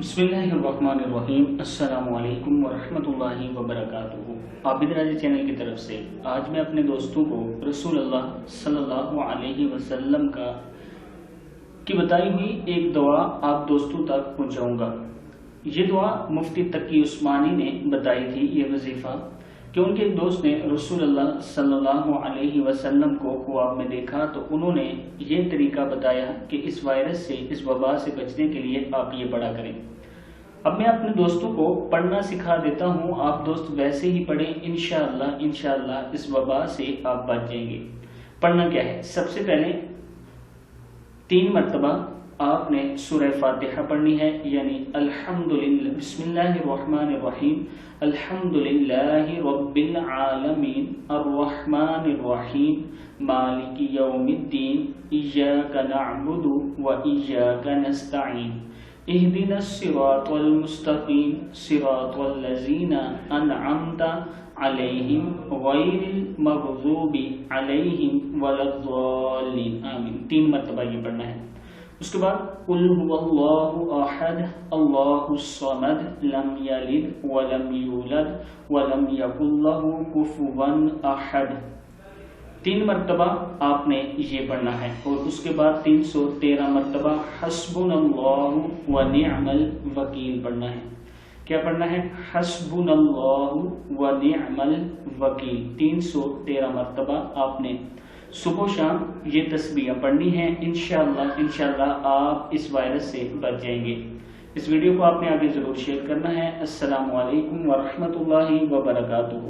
बिस्मिल्लाहिर्रहमानिर्रहीम। अस्सलाम वालेकुम वरहमतुल्लाहि वबरकातुहू। आबिद राजा चैनल की तरफ से आज मैं अपने दोस्तों को रसूल अल्लाह सल्लल्लाहु अलैहि वसल्लम की बताई हुई एक दुआ आप दोस्तों तक पहुंचाऊंगा। ये दुआ मुफ्ती तकी उस्मानी ने बताई थी, ये वजीफा कि उनके एक दोस्त ने रसूल अल्लाह सल्लल्लाहु अलैहि वसल्लम को ख्वाब में देखा तो उन्होंने ये तरीका बताया कि इस वायरस से, इस वबा से बचने के लिए आप ये पढ़ा करें। अब मैं अपने दोस्तों को पढ़ना सिखा देता हूँ, आप दोस्त वैसे ही पढ़ें, इंशाअल्लाह इस वबा से आप बच जाएंगे। पढ़ना क्या है? सबसे पहले 3 मरतबा आपने सूरह फातिहा पढ़नी है, यानी अल्हम्दुलिल्लाह बिस्मिल्लाहिर्रहमानिर्रहीम अल्हम्दुलिल्लाहि रब्बिल आलमीन अर्रहमानिर रहीम मालिकी यौमिद्दीन इय्याका नअबुदु व इय्याका नस्तईन इहदिनस सिरातल मुस्तकीम सिरातल लज़ीना अनअमता अलैहिम गैरिल मग़ज़ूबि अलैहिम वलद्दाल्लीन आमीन। 3 मरतबा ये पढ़ना है। उसके बाद कुल हुवल्लाहु अहद अल्लाहुस समद लम यलिद वलम यूलद वलम यकुल लहू कुफुवन अहद। 3 मरतबा आपने ये पढ़ना है। और उसके बाद 313 मरतबा हस्बुनल्लाहु व निअमल वकील पढ़ना है। क्या पढ़ना है? हस्बुनल्लाहु व निअमल वकील 313 मरतबा आपने सुबह शाम ये तस्बीह पढ़नी है। इंशाअल्लाह आप इस वायरस से बच जाएंगे। इस वीडियो को आपने आगे जरूर शेयर करना है। अस्सलामु अलैकुम वरहमतुल्लाहि वबरकातुहू।